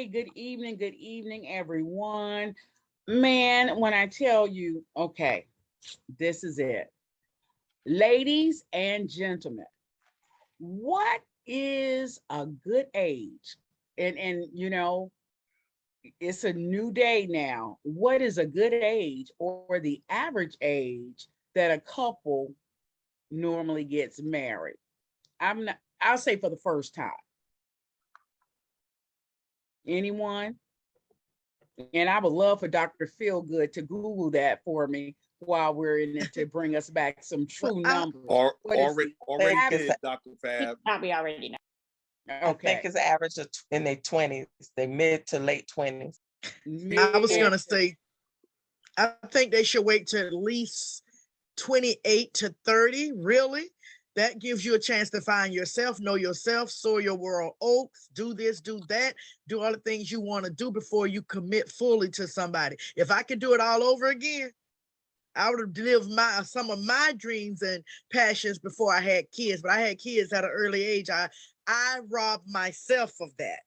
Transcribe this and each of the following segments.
Good evening, everyone. Man, when I tell you, okay, this is it. Ladies and gentlemen, what is a good age? And it's a new day now. What is a good age or the average age that a couple normally gets married? I'll say for the first time. Anyone? And I would love for Dr. Feelgood to Google that for me while we're in it to bring us back some Well, true numbers. Or What is already the already average? did, Dr. Fab. Probably already know. I think Okay. it's average in their 20s, they mid to late 20s. I was Mid- gonna say, I think they should wait to at least 28 to 30, really. That gives you a chance to find yourself, know yourself, sow your world oats, do this, do that, do all the things you want to do before you commit fully to somebody. If I could do it all over again, I would have lived some of my dreams and passions before I had kids. But I had kids at an early age. I robbed myself of that.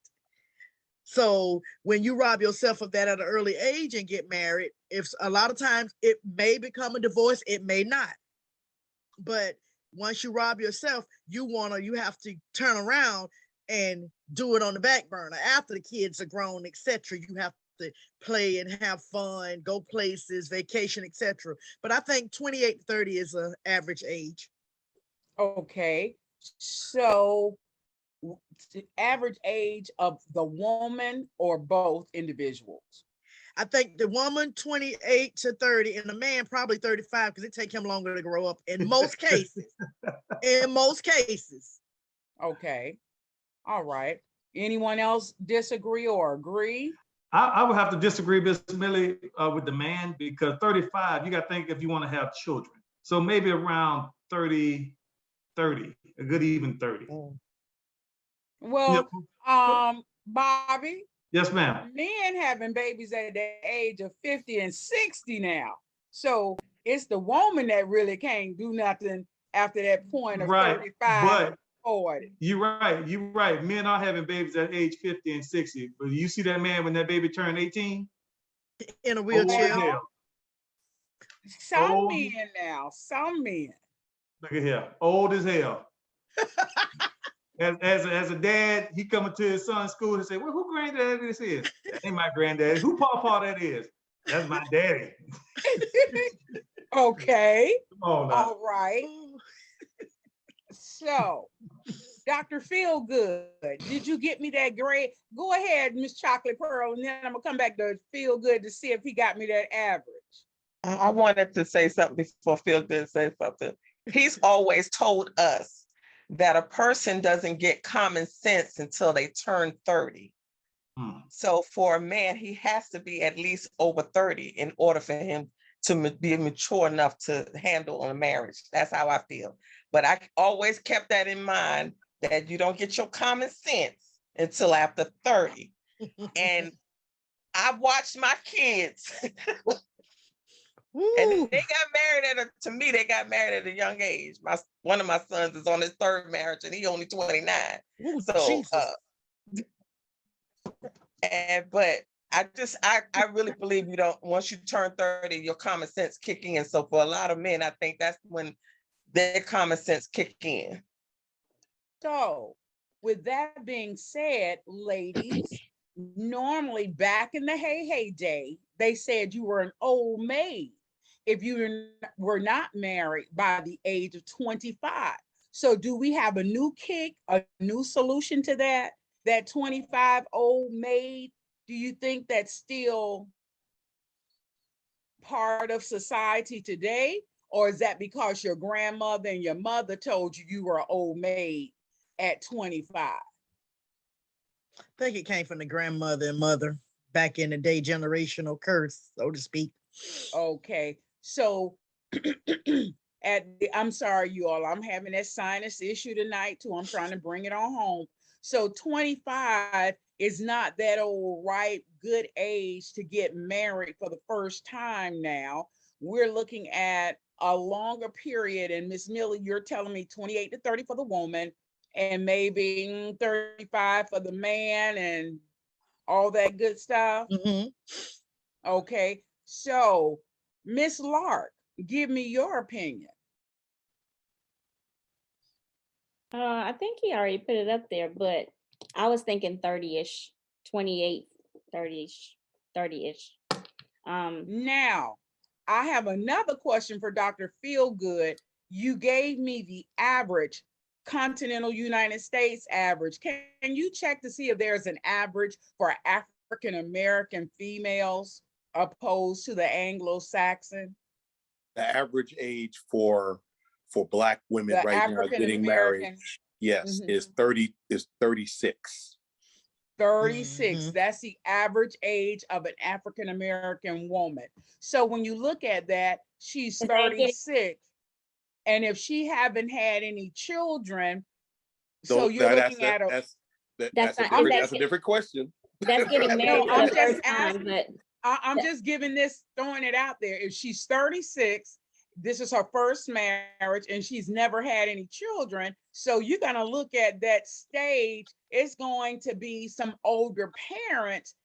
So when you rob yourself of that at an early age and get married, if a lot of times it may become a divorce, it may not. But once you rob yourself, you have to turn around and do it on the back burner after the kids are grown, etc. You have to play and have fun, go places, vacation, etc. But I think 28 to 30 is an average age. Okay. So the average age of the woman or both individuals? I think the woman 28 to 30 and the man probably 35 because it take him longer to grow up in most cases. In most cases. Okay. All right. Anyone else disagree or agree? I would have to disagree, Miss Millie, with the man because 35, you got to think if you want to have children. So maybe around 30, a good even 30. Well, Yep. Bobby, Yes, ma'am. men having babies at the age of 50 and 60 now. So it's the woman that really can't do nothing after that point of Right. 35 But 40. you're right. Men are having babies at age 50 and 60. But you see that man when that baby turned 18? In a Old as wheelchair. hell. Some Old. men now, some men. Look at here. Old as hell. As a dad, he coming to his son's school and say, well, who granddad this is? That ain't my granddad. Who pawpaw that is? That's my daddy. Okay. Come on now. All right. So, Dr. Feelgood, did you get me that grade? Go ahead, Miss Chocolate Pearl, and then I'm gonna come back to Feelgood to see if he got me that average. I wanted to say something before Phil did say something. He's always told us that a person doesn't get common sense until they turn 30. So for a man, he has to be at least over 30 in order for him to be mature enough to handle a marriage. That's how I feel. But I always kept that in mind that you don't get your common sense until after 30. And I watched my kids. And they got married they got married at a young age. One of my sons is on his third marriage and he only 29. Ooh, So but I really believe you don't, once you turn 30, your common sense kick in. So for a lot of men, I think that's when their common sense kick in. So, with that being said, ladies, normally back in the heyday, they said you were an old maid if you were not married by the age of 25. So, do we have a new kick, a new solution to that? That 25 old maid, do you think that's still part of society today? Or is that because your grandmother and your mother told you you were an old maid at 25? I think it came from the grandmother and mother back in the day, generational curse, so to speak. Okay, so I'm sorry, you all, I'm having that sinus issue tonight too. I'm trying to bring it on home. So 25 is not that old, right? Good age to get married for the first time now. We're looking at a longer period. And Miss Millie, you're telling me 28 to 30 for the woman and maybe 35 for the man and all that good stuff. Mhm. Okay, so Miss Lark, give me your opinion. I think he already put it up there, but I was thinking 30-ish, 28, 30-ish, 30-ish. Now, I have another question for Dr. Feelgood. You gave me the average, continental United States average. Can you check to see if there's an average for African American females opposed to the Anglo-Saxon? The average age for Black women The right now African getting married, American, yes, Mhm. is 36. 36. Mhm. That's the average age of an African American woman. So when you look at that, she's Is that getting- 36. And if she haven't had any children, so Don't- you're that's looking at a, That's not- that's a different question. That's getting married No, I'm for the just first time, but I'm just giving this, throwing it out there. If she's 36, this is her first marriage and she's never had any children. So you're going to look at that stage. It's going to be some older parents,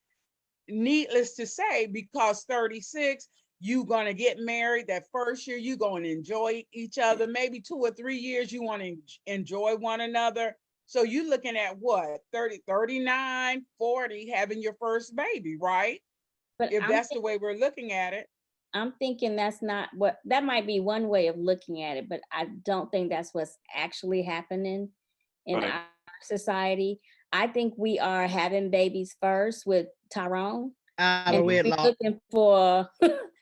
needless to say, because 36, you're going to get married. That first year, you're going to enjoy each other. Maybe 2 or 3 years, you want to enjoy one another. So you're looking at what, 30, 39, 40, having your first baby, right? but If that's the way we're looking at it. I'm thinking that's not what, that might be one way of looking at it, but I don't think that's what's actually happening in Right. our society. I think we are having babies first with Tyrone, Out and of we're wedlock. looking for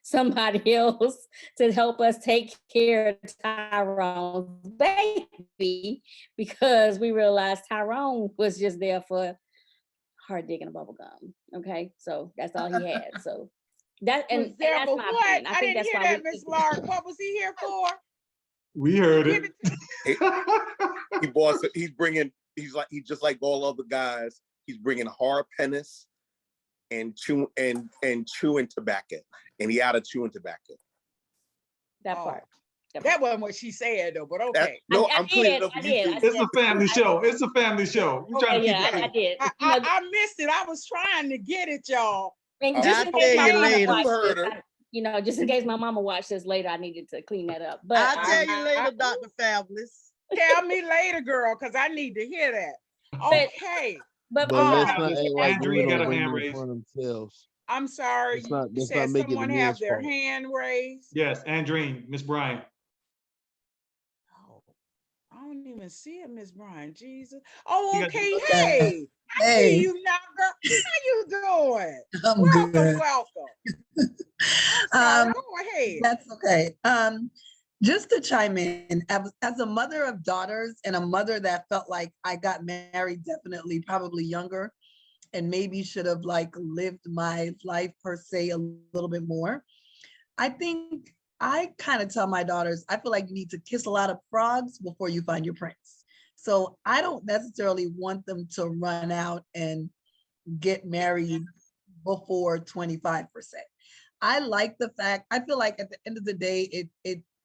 somebody else to help us take care of Tyrone's baby, because we realized Tyrone was just there for hard digging a bubble gum. Okay, so that's all he had. So that Was and there that's for my what? opinion. I think didn't that's hear why that, Miss Lark. What was he here for? We heard Give it. it to He's just like all other guys. He's bringing hard penis and chewing tobacco, and he out of chewing tobacco. that Oh, part. that wasn't what she said though, but That- okay. no, I I'm cleaning did, up I for did. you. I It's a family show. It's a family show. We're trying to keep yeah, it I clean. did. You know, I missed it. I was trying to get it, y'all. and I'll just in tell case my you mama later. watched Heard this, her. just in case my mama watched this later, I needed to clean that up. But I'll tell you I- later, Dr. Fabulous. Tell me later, girl, because I need to hear that. Okay. but But let's Oh, not act like Andrew, women you got don't a bring hand men raised. for themselves. I'm sorry. Let's not- You let's said not make it the someone have men's their fault. hand raised. Yes, Andreen, Miss Bryan. Oh, I don't even see it, Miss Bryan. Jesus. Oh, You got- okay. Okay. Hey, I Hey. see you now, girl. How you doing? I'm Welcome, good. welcome. I'm sorry. Go ahead. That's okay. Just to chime in, as a mother of daughters and a mother that felt like I got married definitely probably younger and maybe should have like lived my life per se a little bit more. I think I kind of tell my daughters, I feel like you need to kiss a lot of frogs before you find your prince. So I don't necessarily want them to run out and get married before 25%. I like the fact, I feel like at the end of the day,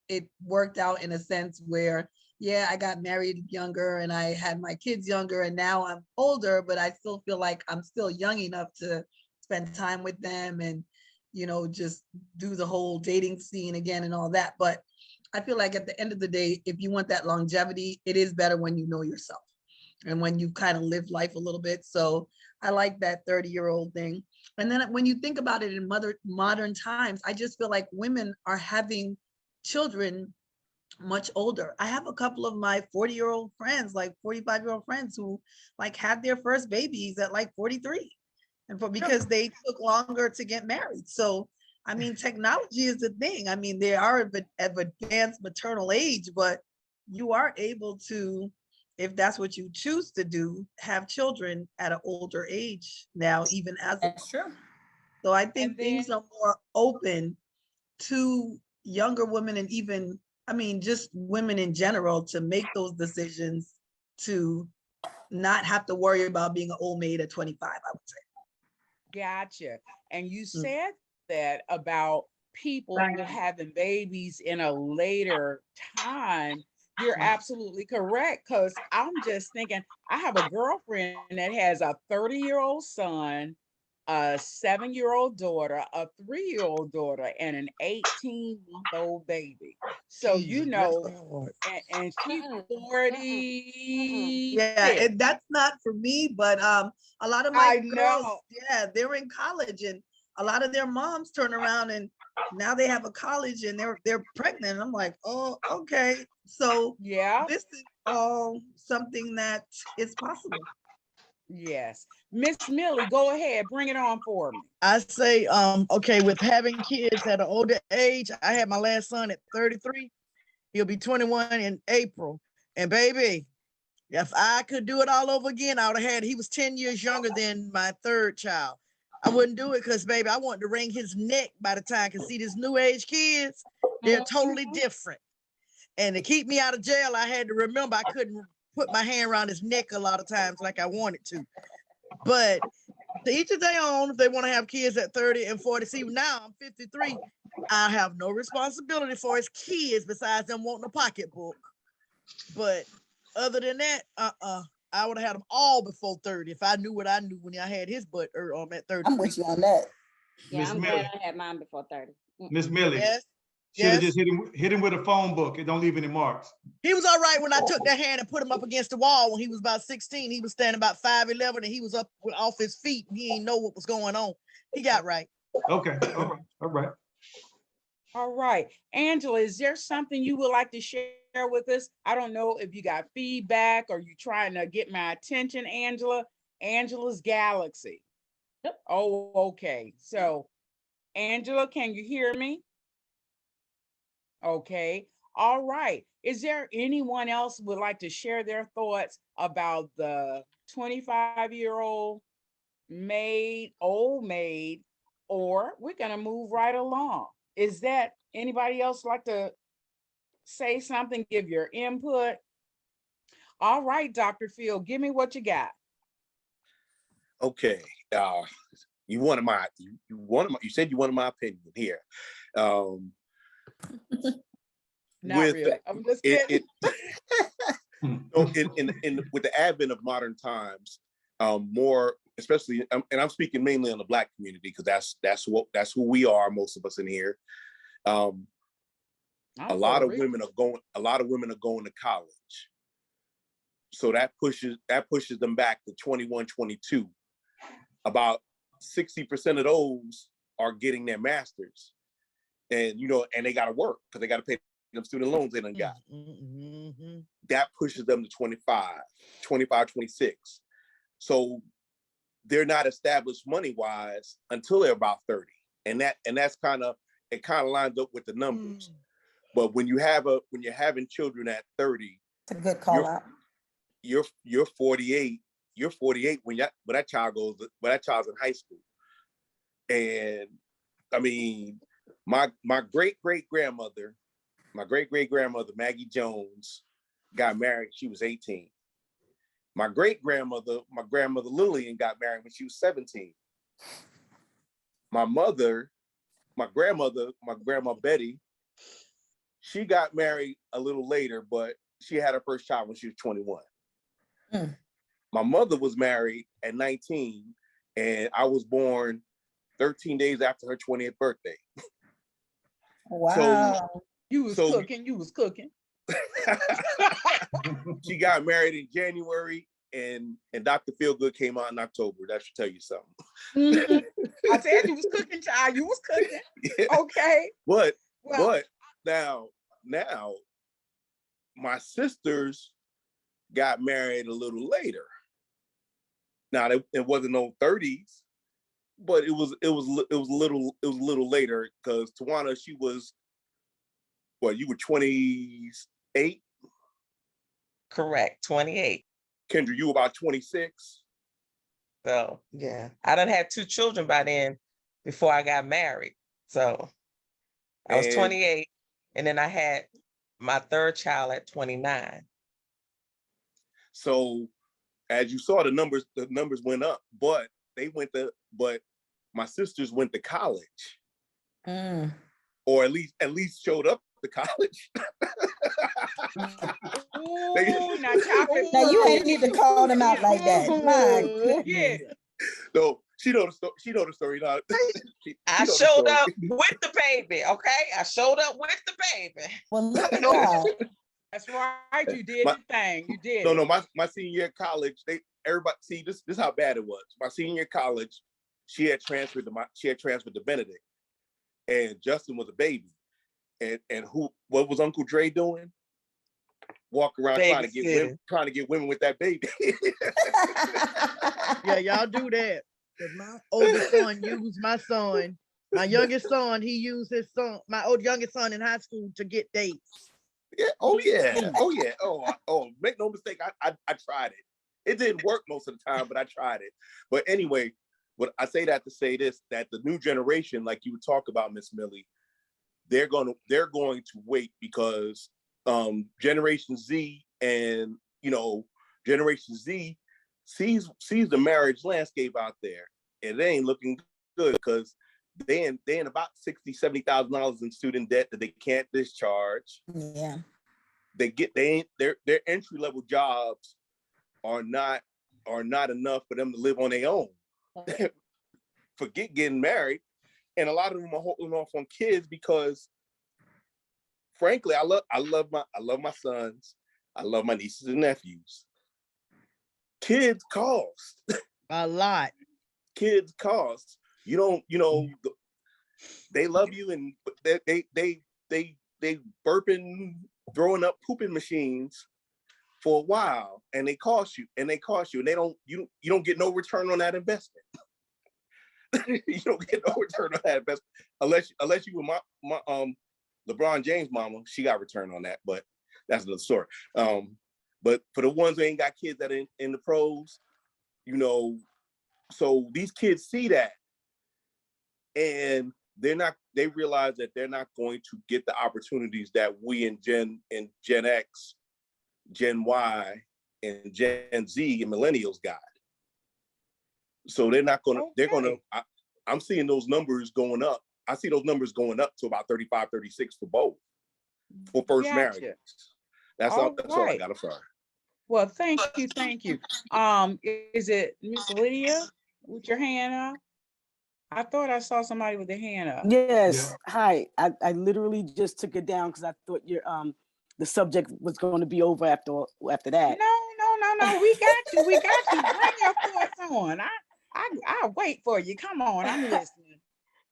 it worked out in a sense where, yeah, I got married younger and I had my kids younger and now I'm older, but I still feel like I'm still young enough to spend time with them and, just do the whole dating scene again and all that. But I feel like at the end of the day, if you want that longevity, it is better when you know yourself and when you kind of live life a little bit. So I like that 30-year-old thing. And then when you think about it in modern times, I just feel like women are having children much older. I have a couple of my 40-year-old friends, like 45-year-old friends who like had their first babies at like 43 and because they took longer to get married. So, I mean, technology is the thing. I mean, they are of advanced maternal age, but you are able to, if that's what you choose to do, have children at an older age now, even as a That's true. so I think And things then- are more open to younger women and even, I mean, just women in general to make those decisions to not have to worry about being an old maid at 25, I would say. Gotcha. And you Mm. said that about people Right. having babies in a later time. You're Mm. absolutely correct. Because I'm just thinking, I have a girlfriend that has a 30-year-old son a 7-year-old daughter, a 3-year-old daughter, and an 18-month-old baby. So Jesus, bless her heart. and she's Mm-mm, 46. Yeah, and that's not for me, but a lot of I my girls, know. yeah, they're in college, and a lot of their moms turn around and now they have a college and they're pregnant. I'm like, oh, okay. So Yeah. this is all something that is possible. Yes. Miss Millie, go ahead. Bring it on for me. I say, okay, with having kids at an older age, I had my last son at 33. He'll be 21 in April. And baby, if I could do it all over again, I would have had, he was 10 years younger than my third child. I wouldn't do it because, baby, I wanted to wring his neck by the time I could see these new age kids. They're totally different. And to keep me out of jail, I had to remember I couldn't put my hand around his neck a lot of times like I wanted to. But to each of their own, if they want to have kids at 30 and 40. See, now I'm 53. I have no responsibility for his kids besides them wanting a pocketbook. But other than that, I would have had them all before 30 if I knew what I knew when I had his butt at 30. I'm with you on that. Yeah, Miss I'm Millie. glad I had mine before 30. Miss Millie. Yes. Should have Yes. just hit him with a phone book. It don't leave any marks. He was all right when I took that hand and put him up against the wall when he was about 16. He was standing about 5'11" and he was up off his feet. He didn't know what was going on. He got right. Okay. All right. All right. All right. Angela, is there something you would like to share with us? I don't know if you got feedback or you trying to get my attention, Angela. Angela's Galaxy. Yep. Oh, okay. So, Angela, can you hear me? Okay. All right. Is there anyone else would like to share their thoughts about the 25-year-old maid, old maid, or we're going to move right along? Is that anybody else like to say something, give your input? All right, Dr. Phil, give me what you got. Okay. You said you wanted my opinion here. Not with really. I'm just kidding. With the advent of modern times, more especially, and I'm speaking mainly on the Black community because that's who we are, most of us in here. A lot of women are going to college, so that pushes them back to 21, 22. About 60% of those are getting their masters, and they got to work because they got to pay them student loans they done got. Mm-hmm. That pushes them to 25, 26. So they're not established money-wise until they're about 30. And that's kind of lines up with the numbers. But when you're having children at 30, It's a good call out. You're 48. You're 48 when that child's in high school. And I mean, my great grandmother Maggie Jones got married. She was 18. My grandmother Lillian got married when she was 17. My grandma Betty, she got married a little later, but she had her first child when she was 21. My mother was married at 19, and I was born 13 days after her 20th birthday. Wow. So you was cooking. She got married in January, and Dr. Feelgood came out in October. That should tell you something. I said you was cooking, child. You was cooking. Yeah. Okay. But now my sisters got married a little later. Now it wasn't no 30s, but it was a little later because Tawana, she was, you were 28? Correct, 28. Kendra, you were about 26? So yeah, I done had 2 children by then before I got married. So I was 28, and then I had my third child at 29. So as you saw, the numbers went up, but my sisters went to college. Or at least showed up to college. Now you ain't need to call them out like that. My goodness. So She know the story. She know the story. Now. I showed up with the baby. Okay, I showed up with the baby. Well, look at God. That's right. You did your thing. You did. No, my senior year of college, everybody see this how bad it was. My senior year of college, she had transferred to Benedict, and Justin was a baby. And what was Uncle Dre doing? Walk around trying to get women with that baby. Yeah, y'all do that. Cause my oldest son used my son. My youngest son, he used his son, my youngest son in high school to get dates. Yeah. Oh yeah. Oh yeah. Oh. Make no mistake. I tried it. It didn't work most of the time, but I tried it. But anyway, what I say that to say this: that the new generation, like you would talk about, Miss Millie, they're going to wait because Generation Z and Generation Z sees the marriage landscape out there, and they ain't looking good because they in about $60,000-$70,000 in student debt that they can't discharge. Yeah. Their entry level jobs are not enough for them to live on their own. Forget getting married, and a lot of them are holding off on kids because, frankly, I love my sons, I love my nieces and nephews. Kids cost a lot. Kids cost. They love you, and they burping, throwing up pooping machines for a while, and they cost you, and you don't get no return on that investment. You don't get no return on that investment unless you were my LeBron James mama. She got return on that, but that's another story. But for the ones who ain't got kids that are in the pros, so these kids see that, and they realize that they're not going to get the opportunities that we in Gen X, Gen Y, and Gen Z and millennials got. So they're not going to, they're going to, I'm seeing those numbers going up. I see those numbers going up to about 35, 36 for both, for first marriages. That's all I got. I'm sorry. Well, thank you. Is it Miss Lydia with your hand up? I thought I saw somebody with their hand up. Yes. Yeah. Hi. I literally just took it down because I thought the subject was going to be over after that. No. We got you. Bring your thoughts on. I'll wait for you. Come on. I'm listening.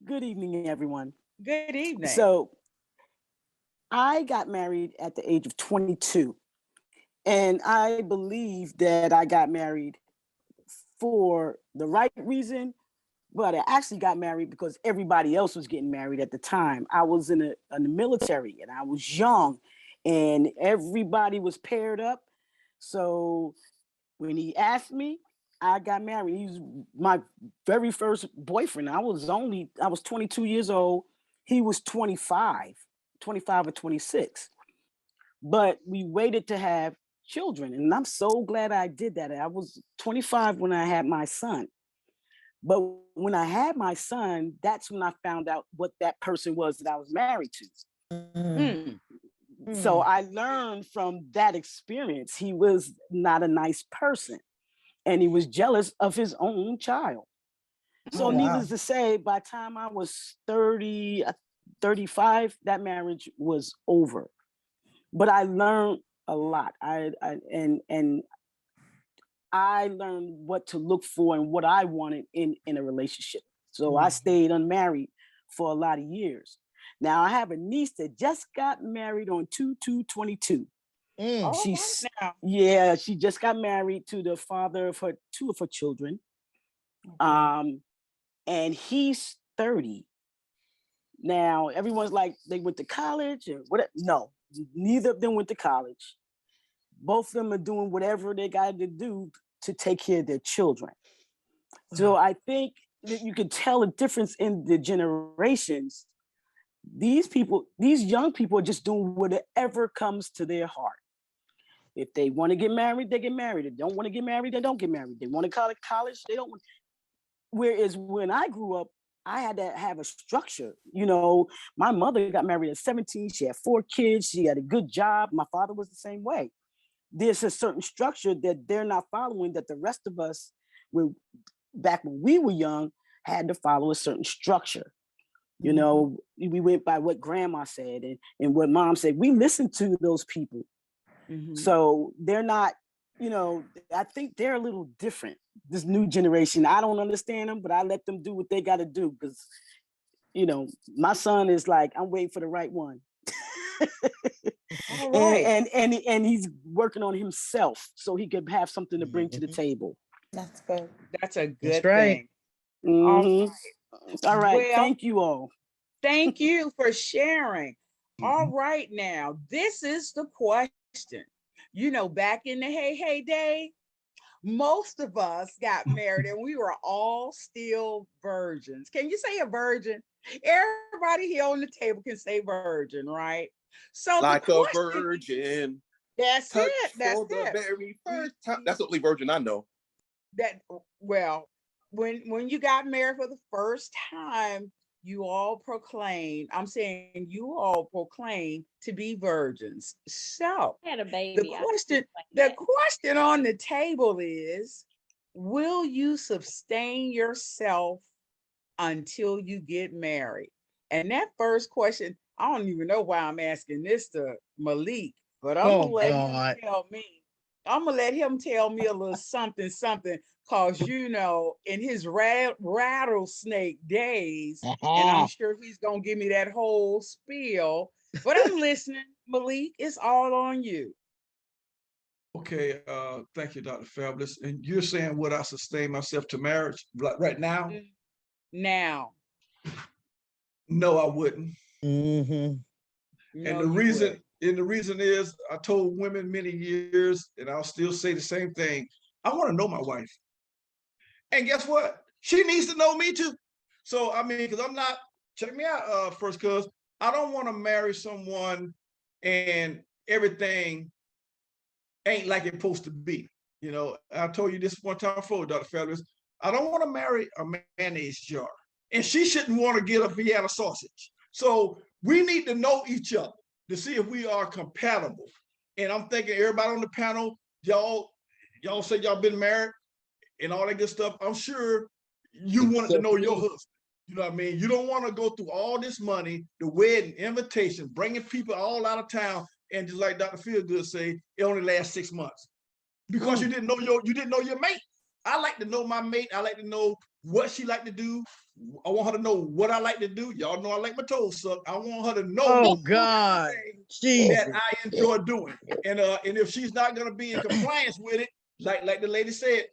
Good evening, everyone. Good evening. So I got married at the age of 22. And I believe that I got married for the right reason, but I actually got married because everybody else was getting married at the time. I was in the military and I was young and everybody was paired up. So when he asked me, I got married. He was my very first boyfriend. I was 22 years old. He was 25 or 26. But we waited to have children. And I'm so glad I did that. I was 25 when I had my son. But when I had my son, that's when I found out what that person was that I was married to. So I learned from that experience. He was not a nice person and he was jealous of his own child. So needless to say, by the time I was 30, 35, that marriage was over. But I learned a lot. I learned what to look for and what I wanted in a relationship. So I stayed unmarried for a lot of years. Now I have a niece that just got married on 2/2/22. She just got married to the father of two of her children. And he's 30. Now everyone's like, they went to college or whatever. No, neither of them went to college. Both of them are doing whatever they got to do to take care of their children. So I think that you could tell a difference in the generations. These young people are just doing whatever comes to their heart. If they want to get married, they get married. If they don't want to get married, they don't get married. They want to go to college, they don't want. Whereas when I grew up, I had to have a structure. My mother got married at 17. She had 4 kids. She had a good job. My father was the same way. There's a certain structure that they're not following that the rest of us, back when we were young, had to follow a certain structure. You Mm-hmm. know, we went by what grandma said and what mom said. We listened to those people. Mm-hmm. So they're not, you know, I think they're a little different. This new generation, I don't understand them, but I let them do what they got to do because, you know, my son is like, I'm waiting for the right one. All right. and he's working on himself so he could have something to bring to the table. That's good. That's a That's good right. thing. All Mhm. All right. Well, Thank you all. thank you for sharing. All Mhm. right, now, this is the question. You know, back in the hey day, most of us got married and we were all still virgins. Can you say a virgin? Everybody here on the table can say virgin, right? So the Like a question, virgin, that's touch it. That's for the it. very first time. That's the only virgin I know. That well, when you got married for the first time, you all proclaimed, I'm saying you all proclaimed to be virgins. So I had a the baby. question, like the that. question on the table is, will you sustain yourself until you get married? And that first question, I don't even know why I'm asking this to Malik, but I'm Oh gonna let him God. tell me. I'm gonna let him tell me a little something, cause you know, in his rattlesnake days, and I'm sure he's gonna give me that whole spiel. But I'm listening, Malik. It's all on you. Okay, thank you, Dr. Fabulous. And you're saying would I sustain myself to marriage right now? Now, No, I wouldn't. Mm-hmm. And no, you would. the reason is I told women many years, and I'll still say the same thing. I want to know my wife. And guess what? She needs to know me too. So I mean, because I'm not, check me out, first cuz I don't want to marry someone and everything ain't like it's supposed to be. You know, I told you this one time before, Dr. Fabulous. I don't want to marry a mayonnaise jar. And she shouldn't want to get a Vienna sausage. So we need to know each other to see if we are compatible. And I'm thinking everybody on the panel, y'all say y'all been married and all that good stuff. I'm sure you wanted to know your husband. You know what I mean? You don't want to go through all this money, the wedding, invitation, bringing people all out of town, and just like Dr. Feelgood say, it only lasts 6 months because you didn't know your mate. I like to know my mate. I like to know what she like to do. I want her to know what I like to do. Y'all know I like my toes sucked. I want her to know Oh God. everything that Jesus. I enjoy doing. And if she's not gonna be in compliance with it, like the lady said,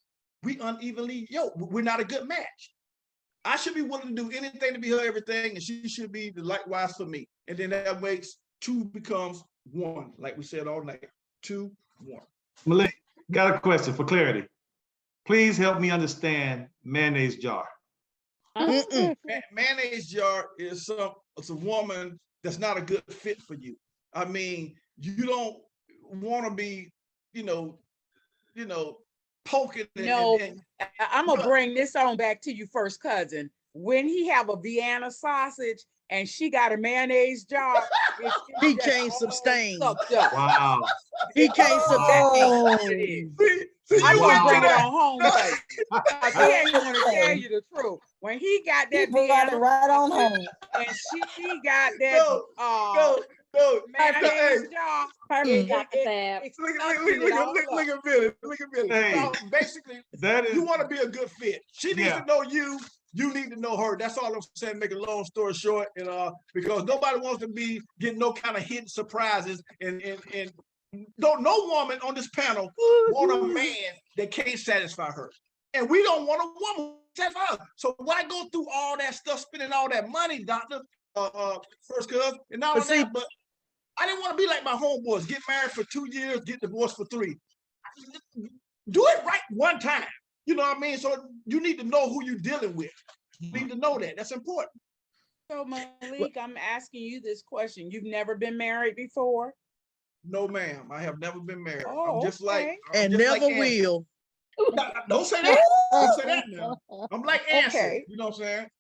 we unevenly we're not a good match. I should be willing to do anything to be her everything, and she should be likewise for me. And then that makes two becomes one, like we said all night. 2, 1. Malik, got a question for clarity. Please help me understand mayonnaise jar. Mm-mm. Mayonnaise jar is it's a woman that's not a good fit for you. I mean, you don't want to be, you know, poking No, and I'm gonna bring this on back to you, first cousin. When he have a Vienna sausage and she got a mayonnaise jar, He just can't all sustain. sucked up. Wow. He can't sustain. That's what it is. see I you just went bring to it that. on home No. for you. 'Cause he ain't want to tell you the truth. When he got He that brought it Vienna right on sausage home. and she got that No. mayonnaise jar, Perfect, Dr. it Fab. suctioned it all up. Look at Billy. Look at Billy. Hey, So basically, that is, you want to be a good fit. She needs yeah. to know you. You need to know her. That's all I'm saying. Make a long story short, and because nobody wants to be getting no kind of hidden surprises, and don't no woman on this panel want a man that can't satisfy her, and we don't want a woman to satisfy her. So why go through all that stuff, spending all that money, doctor? First cuz, and all But of see, that, but I didn't want to be like my homeboys, get married for 2 years, get divorced for 3. Do it right one time. You know what I mean? So you need to know who you're dealing with. You need to know that. That's important. So Malik, I'm asking you this question. You've never been married before? No, ma'am. I have never been married. I'm Oh, just like okay. and just like never Ansel. will. No, don't say that. Don't say that now. I'm like Ansel. Okay. You know what I'm saying?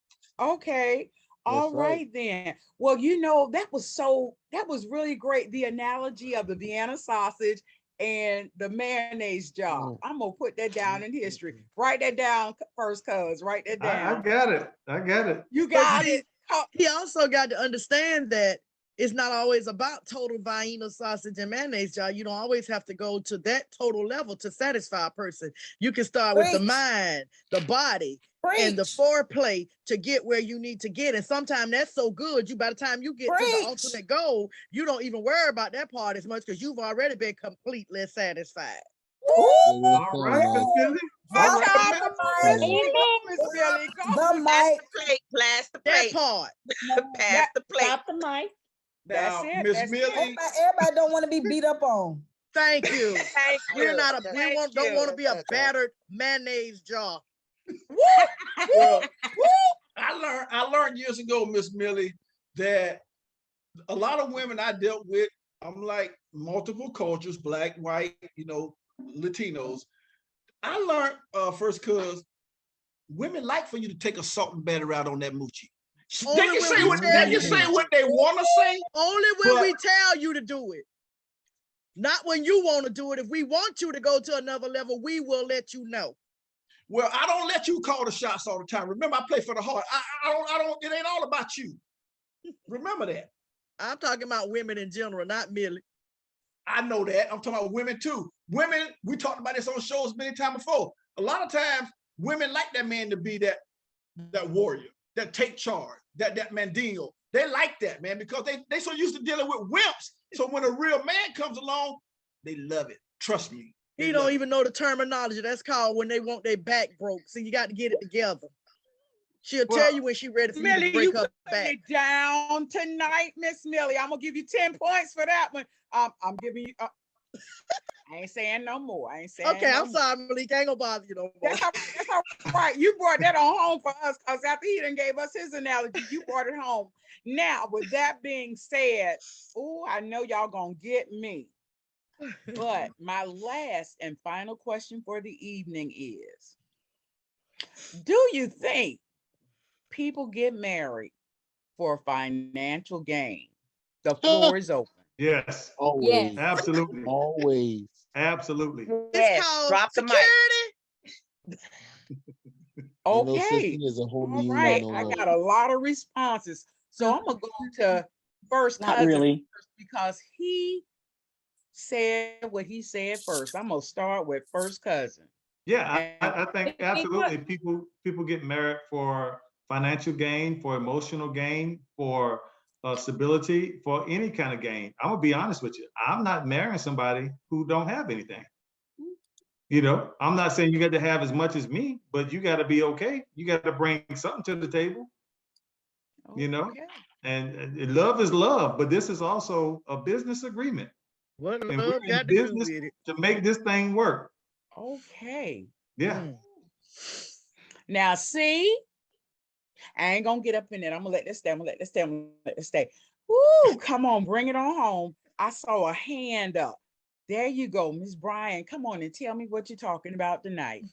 Okay. All right then. Well, you know, that was really great. The analogy of the Vienna sausage and the mayonnaise jar. Mm. I'm gonna put that down in history. Write that down, first cuz. Write that I down. got it. I got it. You But got see, it. Oh, he also got to understand that it's not always about total Vienna sausage and mayonnaise jar. You don't always have to go to that total level to satisfy a person. You can start with the Preach. mind, the body, and the Preach. foreplay to get where you need to get. And sometimes that's so good, you by the time you get to the Preach. ultimate goal, you don't even worry about that part as much because you've already been completely satisfied. Real All talk, right, man. Miss Billy. my All right, God, Miss Miss Billy. Billy, go, Amen. Miss Billy, go. The Pass mic. the plate, pass the That plate, part. pass the plate. Drop the mic. That's Now, it. Miss That's Millie, it. Everybody don't want to be beat up on. Thank you. Thank We're you. not a we Thank want don't want to you. be a battered mayonnaise jar. well, I learned years ago, Miss Millie, that a lot of women I dealt with, I'm like multiple cultures, black, white, Latinos. I learned first cuz women like for you to take a salt and batter out on that moochie. They Only can when say we what tell they you can to say do what it. they want to say. Only when But- we tell you to do it. Not when you want to do it. If we want you to go to another level, we will let you know. Well, I don't let you call the shots all the time. Remember, I play for the heart. I don't. It ain't all about you. Remember that. I'm talking about women in general, not Millie. I know that. I'm talking about women too. Women, we talked about this on shows many times before. A lot of times, women like that man to be that warrior, that take charge, that mandingo. They like that, man, because they so used to dealing with wimps. So when a real man comes along, they love it. Trust me. He don't even know the terminology. That's called when they want their back broke. So you got to get it together. She'll tell you when she's ready for you Millie, to break you her putting back. it down tonight, Miss Millie. I'm gonna give you 10 points for that one. I'm giving you. I ain't saying no more. I ain't saying. Okay, no I'm more. sorry, Malik. I ain't gonna bother you no more. That's all right. You brought that on home for us because after he done gave us his analogy, you brought it home. Now, with that being said, oh, I know y'all gonna get me. But my last and final question for the evening is: do you think people get married for financial gain? The floor is open. Yes, Always. absolutely. Always. Absolutely. Yes, It's called drop the mic. security. Ain't no such Okay. thing as a holy All union right. no I more. got a lot of responses. So I'm gonna go to first Not cousin really. first because he said what he said first. I'm gonna start with first cousin. Yeah, And I think absolutely people get married for financial gain, for emotional gain, for stability, for any kind of gain. I'm gonna be honest with you. I'm not marrying somebody who don't have anything. I'm not saying you got to have as much as me, but you got to be okay. You got to bring something to the table. okay. And love is love, but this is also a business agreement. What And we're love in got to do business with it? to make this thing work. Okay. Yeah. Now see, I ain't gonna get up in it. I'm gonna let this stay. I'm gonna let this stay. I'm gonna let this stay. Woo, come on, bring it on home. I saw a hand up. There you go, Miss Bryan. Come on and tell me what you're talking about tonight.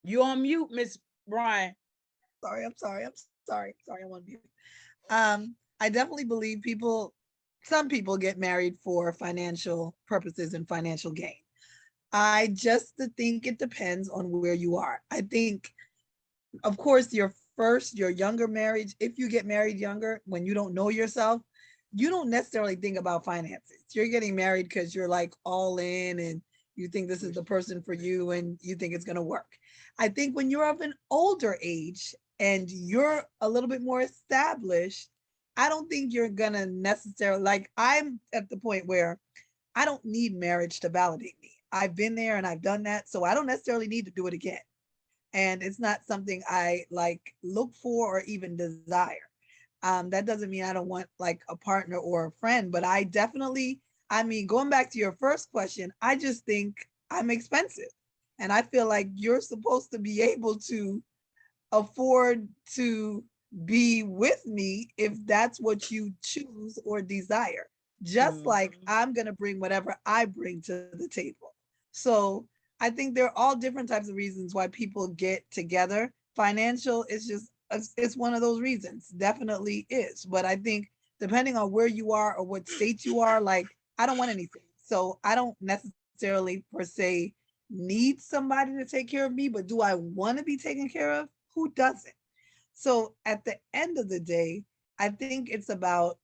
You on mute, Miss Bryan. Sorry, I'm sorry. I'm on mute. I definitely believe some people get married for financial purposes and financial gain. I just think it depends on where you are. I think, of course, your younger marriage, if you get married younger, when you don't know yourself, you don't necessarily think about finances. You're getting married because you're like all in and you think this is the person for you and you think it's going to work. I think when you're of an older age and you're a little bit more established, I don't think you're going to necessarily, I'm at the point where I don't need marriage to validate me. I've been there and I've done that. So I don't necessarily need to do it again. And it's not something I look for or even desire. That doesn't mean I don't want a partner or a friend, but I definitely, going back to your first question, I just think I'm expensive. And I feel like you're supposed to be able to afford to be with me if that's what you choose or desire. Just like I'm going to bring whatever I bring to the table. So I think there are all different types of reasons why people get together. Financial is just, it's one of those reasons, definitely is. But I think depending on where you are or what state you are, like I don't want anything. So I don't necessarily per se need somebody to take care of me, but do I want to be taken care of? Who doesn't? So at the end of the day, I think it's about,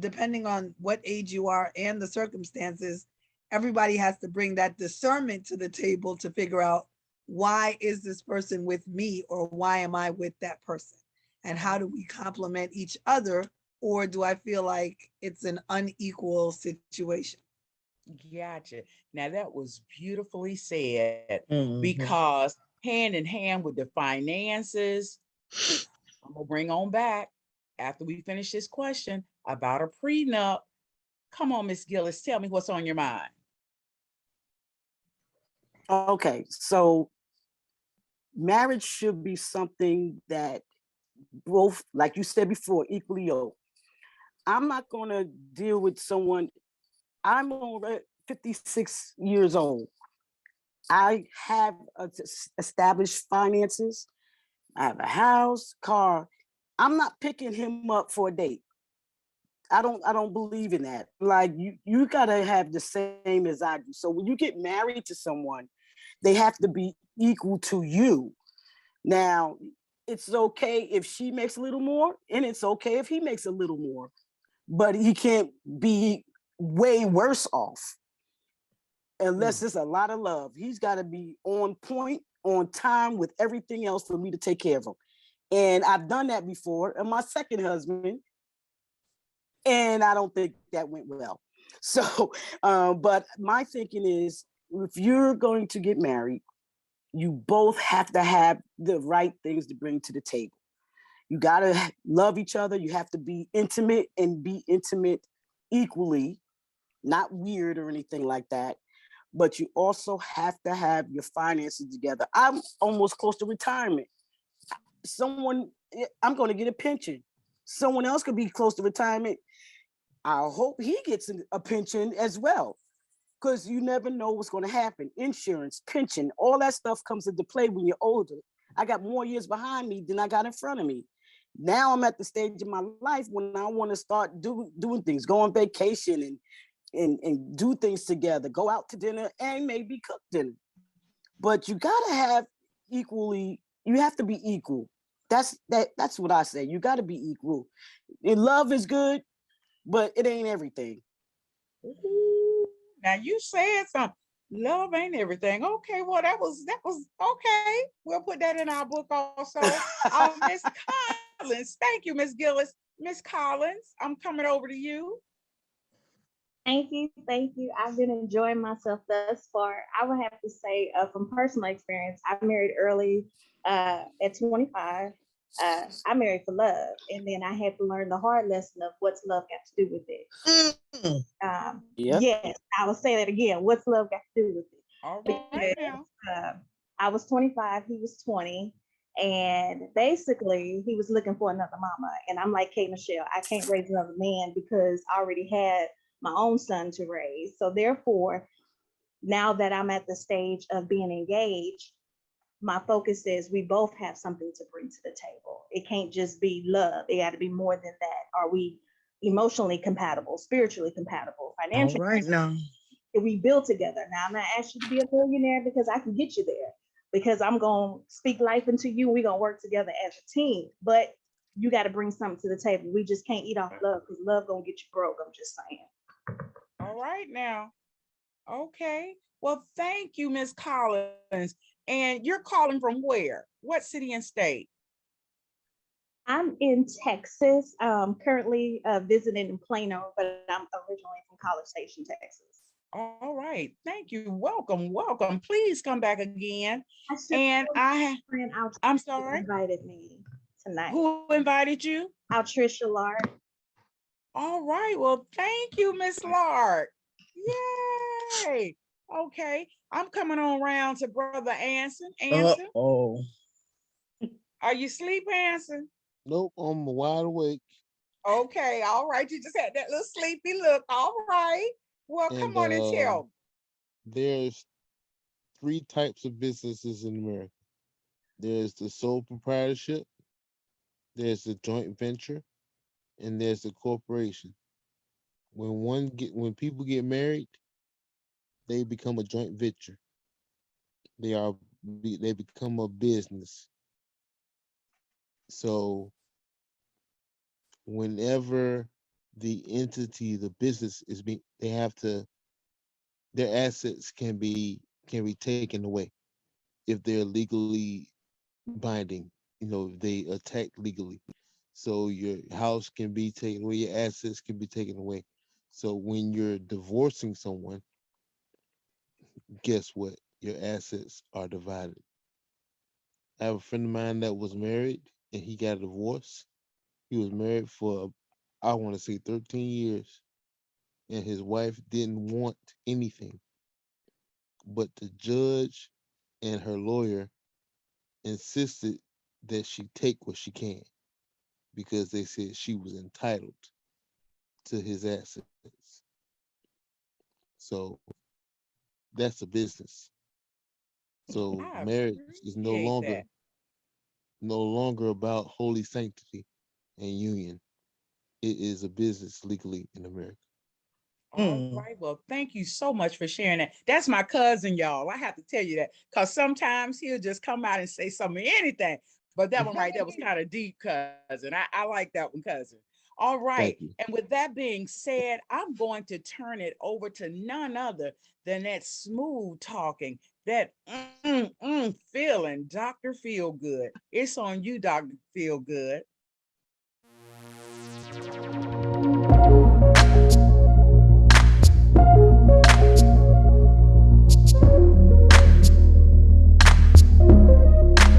depending on what age you are and the circumstances, everybody has to bring that discernment to the table to figure out, why is this person with me, or why am I with that person? And how do we complement each other? Or do I feel like it's an unequal situation? Gotcha. Now that was beautifully said, Mhm. because hand in hand with the finances, I'm gonna bring on back after we finish this question about a prenup. Come on, Miss Gillis, tell me what's on your mind. Okay, so marriage should be something that both, like you said before, equally yoked. I'm not going to deal with someone. I'm already 56 years old. I have established finances. I have a house, car. I'm not picking him up for a date. I don't believe in that. Like you gotta have the same as I do. So when you get married to someone, they have to be equal to you. Now, it's okay if she makes a little more, and it's okay if he makes a little more, but he can't be way worse off unless there's a lot of love. He's got to be on point, on time with everything else for me to take care of him. And I've done that before. And my second husband, and I don't think that went well. So, but my thinking is, if you're going to get married, you both have to have the right things to bring to the table. You got to love each other. You have to be intimate and be intimate equally, not weird or anything like that. But you also have to have your finances together. I'm almost close to retirement. I'm going to get a pension. Someone else could be close to retirement. I hope he gets a pension as well, because you never know what's going to happen. Insurance, pension, all that stuff comes into play when you're older. I got more years behind me than I got in front of me. Now I'm at the stage of my life when I want to start doing things, go on vacation and do things together, go out to dinner and maybe cook dinner. But you got to have you have to be equal. That's what I say. You got to be equal. And love is good, but it ain't everything. Ooh, now you said something. Love ain't everything. Okay, well that was okay. We'll put that in our book also. Miss Collins, thank you, Miss Gillis. Miss Collins, I'm coming over to you. Thank you. Thank you. I've been enjoying myself thus far. I would have to say, from personal experience, I married early at 25. I married for love. And then I had to learn the hard lesson of what's love got to do with it. Yep. Yes, I will say that again. What's love got to do with it? All right Because now. I was 25, he was 20. And basically, he was looking for another mama. And I'm like, Kate Michelle, I can't raise another man because I already had my own son to raise. So therefore, now that I'm at the stage of being engaged, my focus is we both have something to bring to the table. It can't just be love. It got to be more than that. Are we emotionally compatible, spiritually compatible, All financially? right now. We build together. Now, I'm not asking you to be a millionaire because I can get you there, because I'm going to speak life into you. We're going to work together as a team, but you got to bring something to the table. We just can't eat off love, because love going to get you broke. I'm just saying. All right now. Okay. Well, thank you, Miss Collins. And you're calling from where? What city and state? I'm in Texas, currently visiting in Plano, but I'm originally from College Station, Texas. All right. Thank you. Welcome. Welcome. Please come back again. I should And friend I'm Altrisha sorry. invited me tonight. Who invited you? Altrisha Lard. All right. Well, thank you, Miss Lark. Yay. Okay. I'm coming on around to Brother Anson. Anson, Oh. are you asleep, Anson? Nope, I'm wide awake. Okay. All right. You just had that little sleepy look. All right. Well, come And on and tell me. there's 3 types of businesses in America. There's the sole proprietorship, there's the joint venture, and there's a corporation. When people get married, they become a joint venture. They become a business. So whenever the entity, the business is being, they have to, their assets can be taken away if they're legally binding. If they attack legally. So your house can be taken away, your assets can be taken away. So when you're divorcing someone, guess what? Your assets are divided. I have a friend of mine that was married and he got a divorce. He was married for, I want to say, 13 years, and his wife didn't want anything. But the judge and her lawyer insisted that she take what she can because they said she was entitled to his assets. So that's a business. So I marriage is no appreciate longer that. no longer about holy sanctity and union. It is a business legally in America. All Mm. right. Well, thank you so much for sharing that. That's my cousin, y'all. I have to tell you that because sometimes he'll just come out and say something, anything. But that one right there was kind of deep, cousin. I like that one, cousin. All right. Thank you. And with that being said, I'm going to turn it over to none other than that smooth talking, that feeling, Dr. Feel Good. It's on you, Dr. Feel Good.